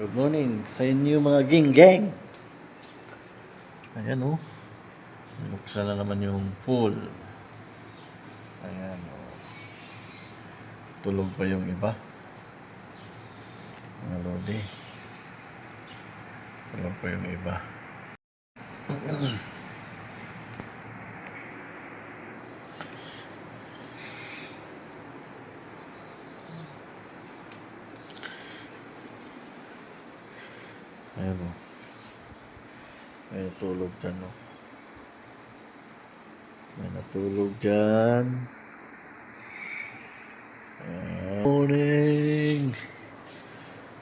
Good morning sa inyo mga ging-gang. Ayan o. Buksan na naman yung full. Ayan o. Tulog pa yung iba. Mga lodi. Tulog pa yung iba. Ayan o. May natulog dyan o. May natulog dyan. Good morning.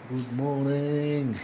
Good morning.